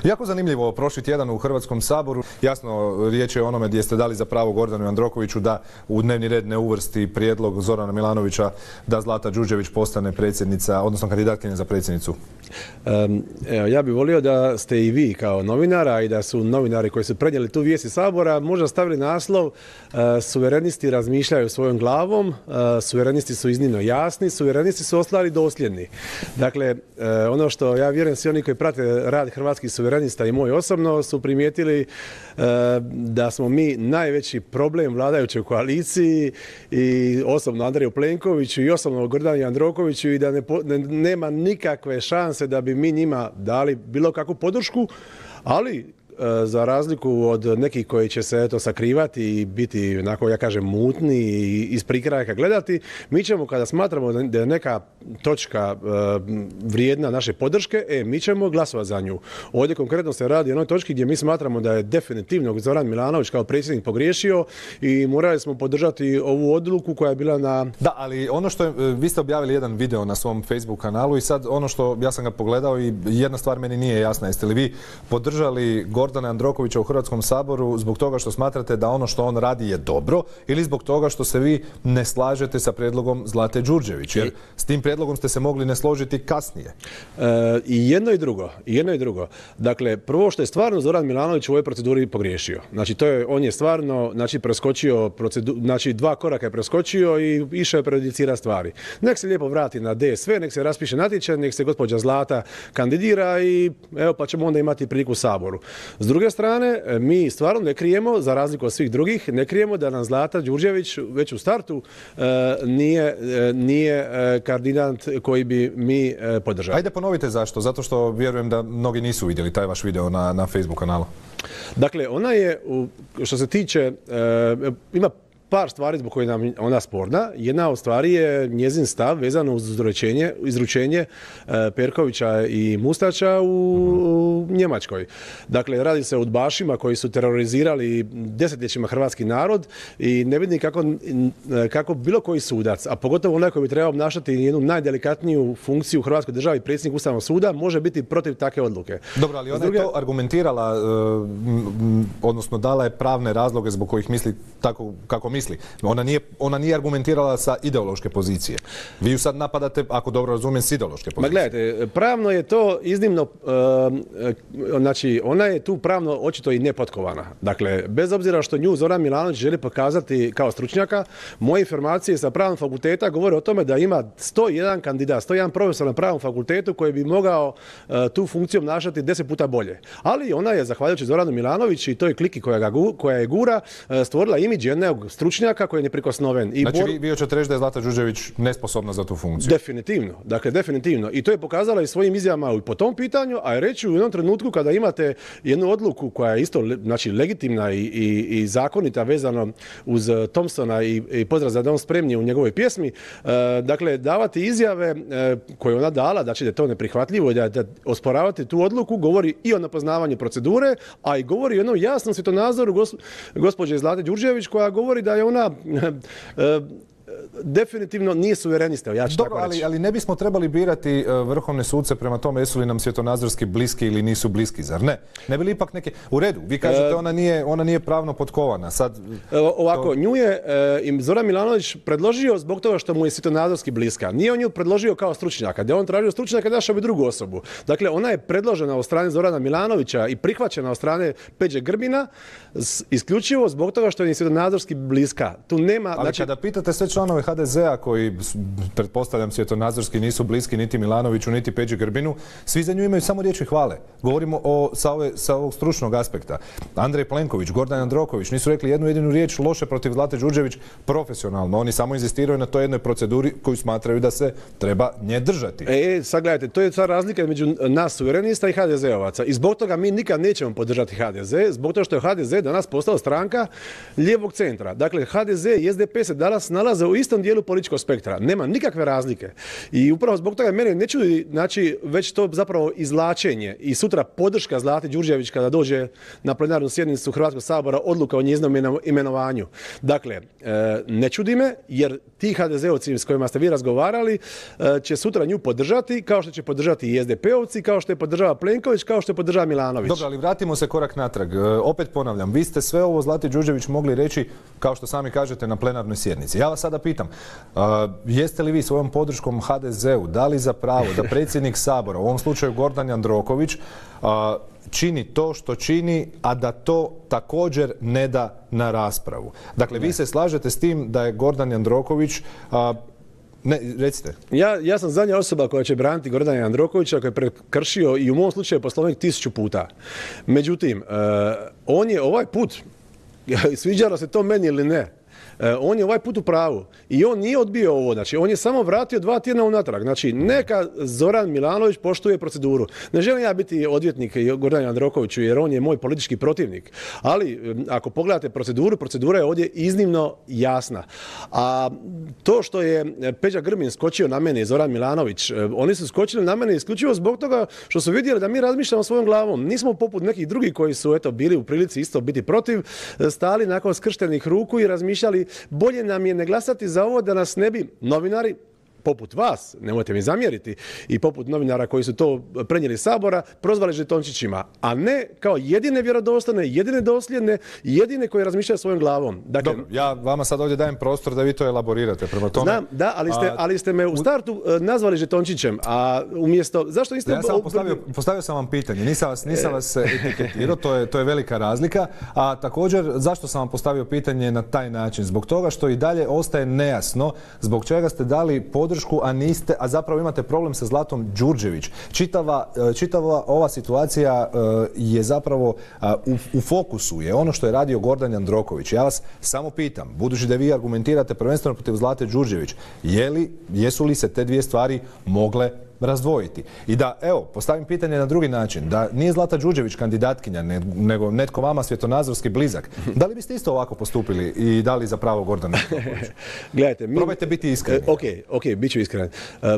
Jako zanimljivo, prošli tjedan u Hrvatskom saboru, jasno riječ je o onome gdje ste dali za pravo Gordanu Jandrokoviću da u dnevni red ne uvrsti prijedlog Zorana Milanovića da Zlata Đurđević postane predsjednica, odnosno kandidatkinja za predsjednicu. Ja bih volio da ste i vi kao novinara i da su novinari koji su prenijeli tu vijest iz Sabora možda stavili naslov suverenisti razmišljaju svojom glavom, suverenisti su iznimno jasni, suverenisti su ostali dosljedni. Dakle, ono što ja vjerujem svi oni koji prate rad hrvatskih suverenista i moj osobno su primijetili da smo mi najveći problem vladajućoj koaliciji i osobno Andreju Plenkoviću i osobno Gordani Jandrokoviću i da nema nikakve šanse da bi mi njima dali bilo kakvu podršku, ali za razliku od nekih koji će se eto sakrivati i biti, onako ja kažem, mutni i iz prikrajka gledati, mi ćemo kada smatramo da je neka točka vrijedna naše podrške, mi ćemo glasovati za nju. Ovdje konkretno se radi o jednoj točki gdje mi smatramo da je definitivno Zoran Milanović kao predsjednik pogriješio i morali smo podržati ovu odluku koja je bila na... Da, ali ono što je, vi ste objavili jedan video na svom Facebook kanalu i sad ono što, ja sam ga pogledao i jedna stvar meni nije jasna, jeste li vi podržali Gordana Jandrokovića u Hrvatskom saboru zbog toga što smatrate da ono što on radi je dobro ili zbog toga što se vi ne slažete sa prijedlogom Zlate Đurđević? Jer s tim prijedlogom ste se mogli ne složiti kasnije. I jedno i drugo. Dakle, prvo što je stvarno Zoran Milanović u ovoj proceduri pogriješio. Znači, on je stvarno preskočio proceduru, znači 2 koraka je preskočio i išao je prejudicirati stvari. Nek se lijepo vrati na DSV, nek se raspiše natječaj, nek se gospođa Zlata kandidira i evo pa ćemo onda imati priliku u Saboru. S druge strane, mi stvarno ne krijemo, za razliku od svih drugih, ne krijemo da nam Zlata Đurđević već u startu nije kandidat koji bi mi podržali. Ajde ponovite zašto. Zato što vjerujem da mnogi nisu vidjeli taj vaš video na Facebook kanalu. Dakle, ona je, što se tiče, ima par stvari zbog koje nam ona sporna. Jedna od stvari je njezin stav vezano uz izručenje Perkovića i Mustača u Njemačkoj. Dakle, radi se o udbašima koji su terorizirali desetljećima hrvatski narod i ne vidim kako bilo koji sudac, a pogotovo onaj koji bi trebao obnašati jednu najdelikatniju funkciju u Hrvatskoj državi, predsjednik Ustavnog suda, može biti protiv takve odluke. Dobro, ali ona je to argumentirala, odnosno dala je pravne razloge zbog kojih misli tako kako misli. Ona nije argumentirala sa ideološke pozicije. Vi ju sad napadate, ako dobro razumijem, s ideološke pozicije. Ma gledajte, pravno je to iznimno, znači ona je tu pravno očito i nepotkovana. Dakle, bez obzira što nju Zoran Milanović želi pokazati kao stručnjaka, moje informacije sa pravnog fakulteta govore o tome da ima 101 kandidat, 101 profesor na pravnom fakultetu koji bi mogao tu funkciju obnašati 10 puta bolje. Ali ona je, zahvaljujući Zoranu Milanoviću i toj kliki koja je gura, stvorila imidž jednog stručnjaka koji je neprikosnoven. Znači vi hoćete reći da je Zlata Đurđević nesposobna za tu funkciju? Definitivno. Dakle, definitivno. I to je pokazala i svojim izjavama i po tom pitanju, a reći u jednom trenutku kada imate jednu odluku koja je isto legitimna i zakonita vezano uz Thompsona i pozdrav za dom spremni u njegovoj pjesmi, dakle, davati izjave koje ona dala, znači da je to neprihvatljivo i da osporavati tu odluku, govori i o nepoznavanju procedure, a i govori o jednom jasnom svjetonazoru gospođe Zlate Đurđević koja govori da je ona definitivno nije suverenista. Ja ću dobro, tako reći. Ali ne bismo trebali birati vrhovne suce prema tome jesu li nam svjetonazorski bliski ili nisu bliski, zar ne? Ne bi li ipak neke... U redu, vi kažete ona nije pravno potkovana. Sad, ovako, nju je Zoran Milanović predložio zbog toga što mu je svjetonazorski bliska. Nije on nju predložio kao stručnjaka. Da je on tražio stručnjaka, našao bi drugu osobu. Dakle, ona je predložena od strane Zorana Milanovića i prihvaćena od strane Peđe Grbina isključivo zbog toga što je svjetonazorski bliska. Tu nema... Ali kada pitate sve članove HDZ-a koji, pretpostavljam, svjetonazorski nisu bliski niti Milanoviću, niti Peđi Grbinu, svi za nju imaju samo riječi hvale. Govorimo sa ovog stručnog aspekta. Andrej Plenković, Gordan Jandroković nisu rekli jednu jedinu riječ loše protiv Zlate Đurđević profesionalno. Oni samo inzistiraju na toj jednoj proceduri koju smatraju da se treba nje držati. Sad gledajte, to je sad razlika između nas suverenista i HDZ-ovaca. I zbog toga mi nikad nećemo podržati HDZ, zbog toga što je HDZ danas postao stranka lijevog centra. Dakle, HDZ i SDP se danas nalaze u istom dijelu političkog spektra. Nema nikakve razlike. I upravo zbog toga mene ne čudi, znači, već to zapravo izvlačenje i sutra podrška Zlati Đurđević kada dođe na plenarnu sjednicu Hrvatskog sabora odluka o njezinom imenovanju. Dakle, ne čudi me jer ti HDZ-ovci s kojima ste vi razgovarali će sutra nju podržati, kao što će podržati i SDP-ovci, kao što je podržava Plenković, kao što je podržava Milanović. Dobro, ali vratimo se korak natrag. Opet ponavljam, vi ste sve ovo Zlati Đurđević mogli reći, kao što sami kažete, na plenarnoj sjednici. Ja vas sada pitam, jeste li vi svojom podrškom HDZ-u dali za pravo da predsjednik Sabora, u ovom slučaju Gordan Jandroković, čini to što čini, a da to također ne da na raspravu? Dakle, vi se slažete s tim da je Gordan Jandroković... Ne, recite. Ja sam zadnja osoba koja će braniti Gordana Jandrokovića koji je prekršio i u mom slučaju Poslovnik 1000 puta. Međutim, on je ovaj put, sviđalo se to meni ili ne, on je ovaj put u pravu i on nije odbio ovo, znači on je samo vratio 2 tjedna unatrag. Znači neka Zoran Milanović poštuje proceduru. Ne želim ja biti odvjetnik Gordanu Jandrokoviću jer on je moj politički protivnik, ali ako pogledate proceduru, procedura je ovdje iznimno jasna. A to što je Peđa Grbin skočio na mene i Zoran Milanović, oni su skočili na mene isključivo zbog toga što su vidjeli da mi razmišljamo svojom glavom. Nismo poput nekih drugih koji su eto bili u prilici isto biti protiv, stali nakon skrštenih ruku i razmišljali bolje nam je ne glasati za ovo da nas ne bi novinari poput vas, nemojte mi zamjeriti, i poput novinara koji su to prenijeli iz Sabora, prozvali žetončićima, a ne kao jedine vjerodostojne, jedine dosljedne, jedine koje razmišljaju svojom glavom. Dakle, dobro, ja vama sad ovdje dajem prostor da vi to elaborirate. Prema tome, znam, da, ali ste me u startu nazvali žetončićem, a umjesto... Zašto niste... Ja sam postavio sam vam pitanje, nisam vas etiketirao, to je velika razlika, a također zašto sam vam postavio pitanje na taj način? Zbog toga što i dalje ostaje nejasno zbog čega ste dali podršku, a zapravo imate problem sa Zlatom Đurđević. Čitava ova situacija je zapravo u fokusu je ono što je radio Gordan Jandroković. Ja vas samo pitam, budući da vi argumentirate prvenstveno protiv Zlate Đurđević, jesu li se te dvije stvari mogle razdvojiti? I da, evo, postavim pitanje na drugi način, da nije Zlata Đurđević kandidatkinja, nego netko vama svjetonazorski blizak, da li biste isto ovako postupili i dali za pravo Gordana Jandrokovića? Gledajte, probajte biti iskreni. Ok, bit ću iskren.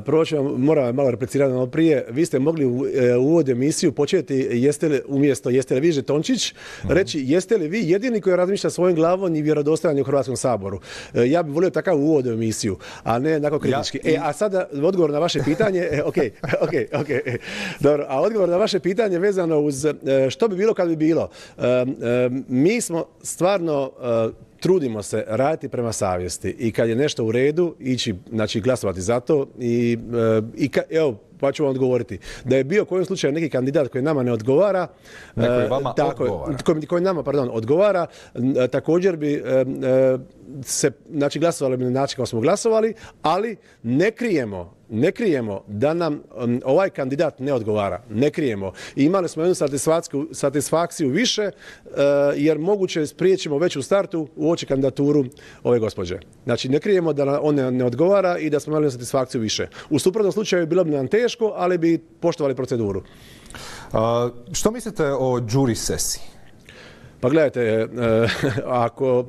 Prvo ću vam, moram malo replicirati ono prije, vi ste mogli u uvodu emisiju početi jeste li vi žetončić, reći jeste li vi jedini koji razmišlja svojim glavom i vjerodostojan u Hrvatskom saboru. Ja bih volio takav uvod u emisiju, a ne onako kritički. A sada odgovor na vaše pitanje, ok. Dobro, a odgovor na vaše pitanje vezano uz što bi bilo kad bi bilo. Mi smo stvarno trudimo se raditi prema savjesti i kad je nešto u redu ići, znači glasovati za to i evo, pa ću vam odgovoriti. Da je bio kojim slučaju neki kandidat koji nama ne odgovara, koji nama odgovara, također bi se, znači glasovali bi na način kao smo glasovali, ali ne krijemo da nam ovaj kandidat ne odgovara. Ne krijemo. I imali smo jednu satisfakciju više, jer moguće spriječimo već u startu uoči kandidaturu ove gospođe. Znači ne krijemo da on ne odgovara i da smo imali satisfakciju više. U suprotnom slučaju bilo bi nam teško, ali bi poštovali proceduru. Što mislite o Đuri Sesi? Pa gledajte, ako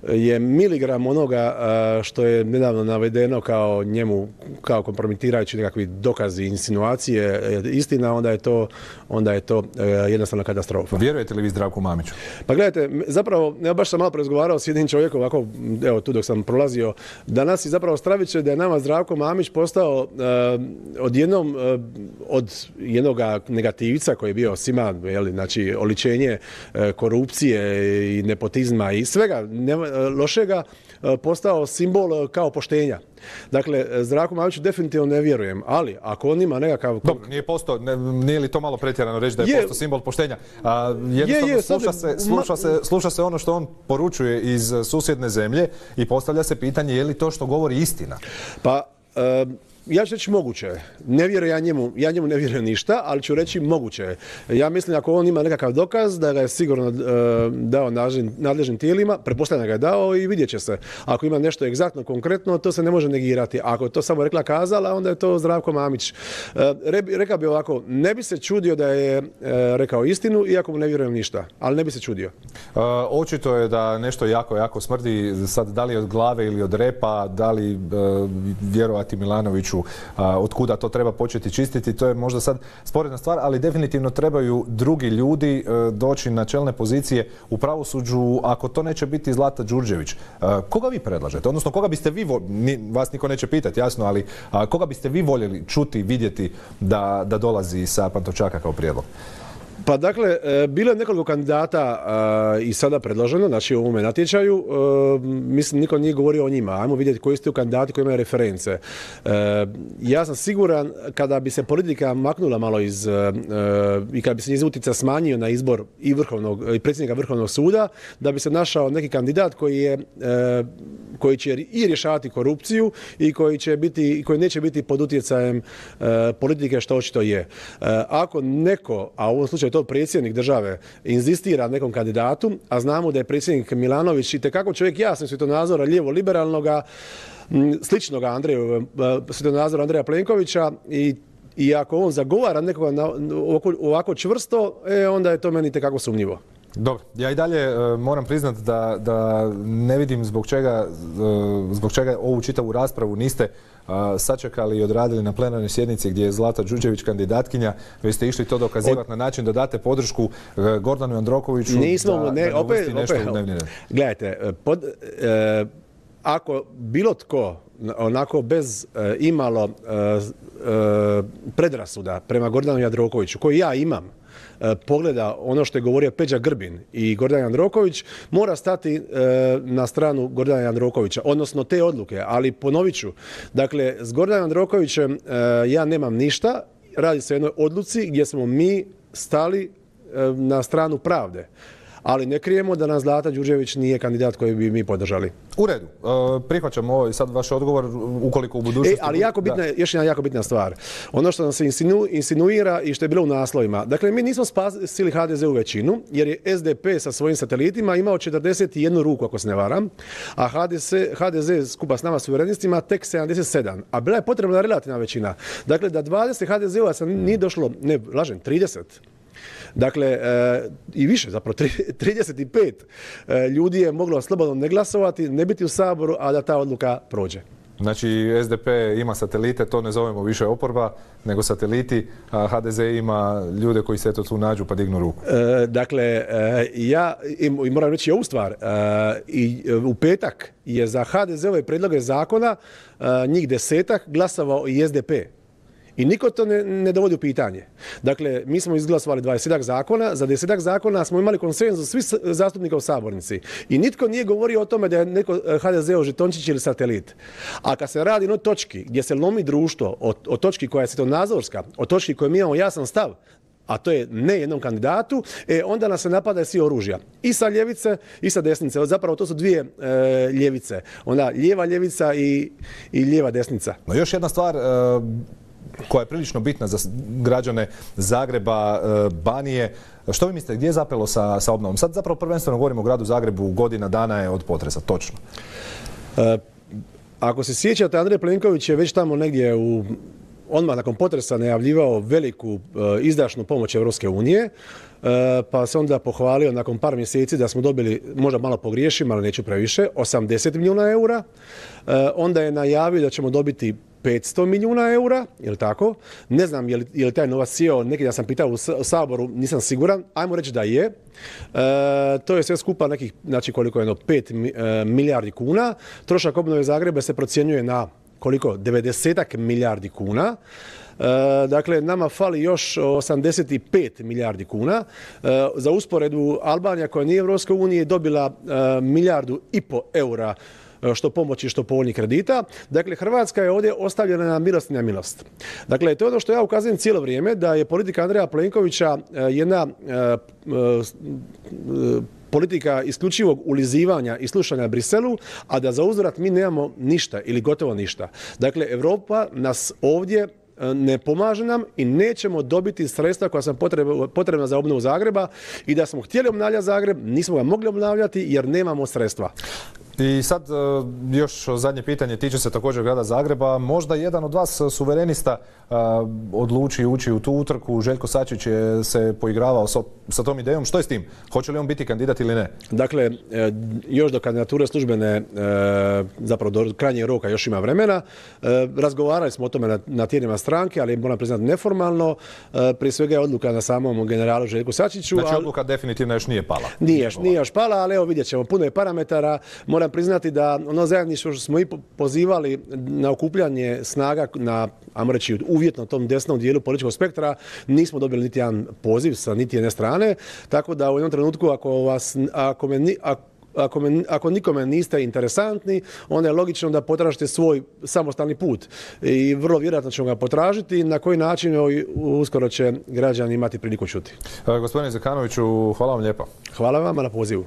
je miligram onoga što je nedavno navedeno kao njemu, kao kompromitirajući nekakvi dokazi, insinuacije, istina, onda je to jednostavno katastrofa. Vjerujete li vi Zdravku Mamiću? Pa gledajte, zapravo, ja baš sam malo razgovarao s jednim čovjekom, ovako, evo tu dok sam prolazio, danas je zapravo straviće da je nama Zdravko Mamić postao od jednog negativca koji je bio svima, znači oličenje korupcije i nepotizma i svega lošega, postao simbol kao poštenja. Dakle, Zdravku Mamiću definitivno ne vjerujem, ali ako on ima nekakav... Dobro, nije li to malo pretjerano reći da je postao simbol poštenja? Jednostavno sluša se ono što on poručuje iz susjedne zemlje i postavlja se pitanje je li to što govori istina? Pa... Ja ću reći moguće je. Ne vjerujem ja njemu ne vjerujem ništa, ali ću reći moguće je. Ja mislim ako on ima nekakav dokaz da ga je sigurno dao nadležnim tijelima, pretpostavljam da ga je dao i vidjet će se. Ako ima nešto egzaktno, konkretno, to se ne može negirati. Ako je to samo rekla kazala, onda je to Zdravko Mamić. Rekao bi ovako, ne bi se čudio da je rekao istinu, iako mu ne vjerujem ništa, ali ne bi se čudio. Očito je da nešto jako, jako smrdi, sad da li od glave ili od repa, da li vjerovati Milanoviću, od kuda to treba početi čistiti, to je možda sad sporedna stvar, ali definitivno trebaju drugi ljudi doći na čelne pozicije u pravosuđu, ako to neće biti Zlata Đurđević. Koga vi predlažete? Odnosno, koga biste vi, vas niko neće pitati, jasno, ali koga biste vi voljeli čuti, vidjeti da dolazi sa Pantovčaka kao prijedlog? Pa dakle, bilo je nekoliko kandidata i sada predloženo, znači u ovome natječaju, mislim niko nije govorio o njima, ajmo vidjeti koji su tu kandidati koji imaju reference. Ja sam siguran kada bi se politika maknula malo i kada bi se njezin utjecaj smanjio na izbor i predsjednika Vrhovnog suda, da bi se našao neki kandidat koji će i rješavati korupciju i koji neće biti pod utjecajem politike, što očito je. Ako neko, a u ovom slučaju to predsjednik države, inzistira nekom kandidatu, a znamo da je predsjednik Milanović itekako čovjek jasno svjetonazora, lijevo-liberalnoga, sličnoga svjetonazora Andreja Plenkovića i ako on zagovara nekoga ovako čvrsto, onda je to meni itekako sumnjivo. Dobro, ja i dalje moram priznati da ne vidim zbog čega ovu čitavu raspravu niste sačekali i odradili na plenarnoj sjednici gdje je Zlata Đurđević kandidatkinja, već ste išli to dokazivati na način da date podršku Gordanu Jandrokoviću da uvrsti nešto u dnevni red. Gledajte, ako bilo tko onako bez imalo predrasuda prema Gordanu Jandrokoviću, koji ja imam, pogleda ono što je govorio Peđa Grbin i Gordan Jandroković, mora stati na stranu Gordana Jandrokovića, odnosno te odluke. Ali ponovit ću, dakle, s Gordanom Jandrokovićem ja nemam ništa, radi se o jednoj odluci gdje smo mi stali na stranu pravde. Ali ne krijemo da nas Zlata Đurđević nije kandidat koji bi mi podržali. U redu. Prihvaćamo ovo i sad vaš odgovor ukoliko u budućnosti... Ali još jedna jako bitna stvar. Ono što nam se insinuira i što je bilo u naslovima. Dakle, mi nismo spasili HDZ u većinu, jer je SDP sa svojim satelitima imao 41 ruku, ako se ne varam, a HDZ skupa s nama suverenistima tek 77. A bila je potrebna relativna većina. Dakle, da 20 HDZ-ovaca nije došlo, ne, lažem, 30. Dakle, i više, zapravo 35 ljudi je moglo slobodno ne glasovati, ne biti u Saboru, a da ta odluka prođe. Znači, SDP ima satelite, to ne zovemo više oporba, nego sateliti, a HDZ ima ljude koji se tu nađu pa dignu ruku. Dakle, ja moram reći ovu stvar, i u petak je za HDZ-ove predloge zakona njih 10-ak glasovao i SDP. I niko to ne dovodi u pitanje. Dakle, mi smo izglasovali 20 zakona, za 10 zakona smo imali konsenzus svih zastupnika u sabornici. I nitko nije govorio o tome da je neko HDZ-ov žetončić ili satelit. A kad se radi o točki gdje se lomi društvo, o točki koja je svjetonazorska, o točki koju mi imamo jasan stav, a to je ne jednom kandidatu, onda nas se napada svi oružja. I sa ljevice i sa desnice. Zapravo to su dvije ljevice. Onda lijeva ljevica i lijeva desnica. No, još jedna stvar koja je prilično bitna za građane Zagreba, Banije. Što vi mislite, gdje je zapelo sa obnovom? Sad zapravo prvenstveno govorimo o gradu Zagrebu, godina dana je od potresa, točno. Ako se sjećate, Andrej Plenković je već tamo negdje odmah nakon potresa najavljivao veliku izdašnu pomoć Europske unije, pa se onda pohvalio nakon par mjeseci da smo dobili, možda malo pogriješim, ali neću previše, 80 milijuna eura. Onda je najavio da ćemo dobiti 500 milijuna eura, je li tako? Ne znam je li taj novac sjeo, neki dan sam pitao u Saboru, nisam siguran, ajmo reći da je. To je sve skupa nekih, znači koliko je 5 milijardi kuna. Trošak obnove Zagreba se procjenjuje na koliko? 90 milijardi kuna. Dakle, nama fali još 85 milijardi kuna. Za usporedbu, Albanija koja nije u Europskoj uniji je dobila 1,5 milijardu eura što pomoći, što povoljnih kredita. Dakle, Hrvatska je ovdje ostavljena na milost i nemilost. Dakle, to je ono što ja ukazujem cijelo vrijeme, da je politika Andreja Plenkovića jedna politika isključivog ulizivanja i slušanja Briselu, a da za uzvrat mi nemamo ništa ili gotovo ništa. Dakle, Europa nas ovdje ne pomaže nam i nećemo dobiti sredstva koja su potrebna za obnovu Zagreba i da smo htjeli obnavljati Zagreb, nismo ga mogli obnavljati jer nemamo sredstva. I sad još zadnje pitanje tiče se također grada Zagreba. Možda jedan od vas suverenista odluči ući u tu utrku. Željko Sačić je se poigravao sa tom idejom. Što je s tim? Hoće li on biti kandidat ili ne? Dakle, još do kandidature službene, zapravo do krajnjeg roka još ima vremena. Razgovarali smo o tome na tijelima stranke, ali moram priznati neformalno. Prije svega je odluka na samom generalu Željku Sačiću. Znači odluka definitivno još nije pala. Nije još pala, ali evo vidjet ćemo. Puno je parametara. Moram priznati da ono zajedništvo što smo i pozivali na okupljanje snaga na, ajmo reći, uvjetno tom desnom dijelu političkog spektra, nismo dobili niti jedan poziv sa niti jedne strane, tako da u jednom trenutku ako nikome niste interesantni, onda je logično da potražite svoj samostalni put i vrlo vjerojatno ćemo ga potražiti. Na koji način uskoro će građani imati priliku čuti. Gospodine Zekanoviću, hvala vam lijepo. Hvala vama na pozivu.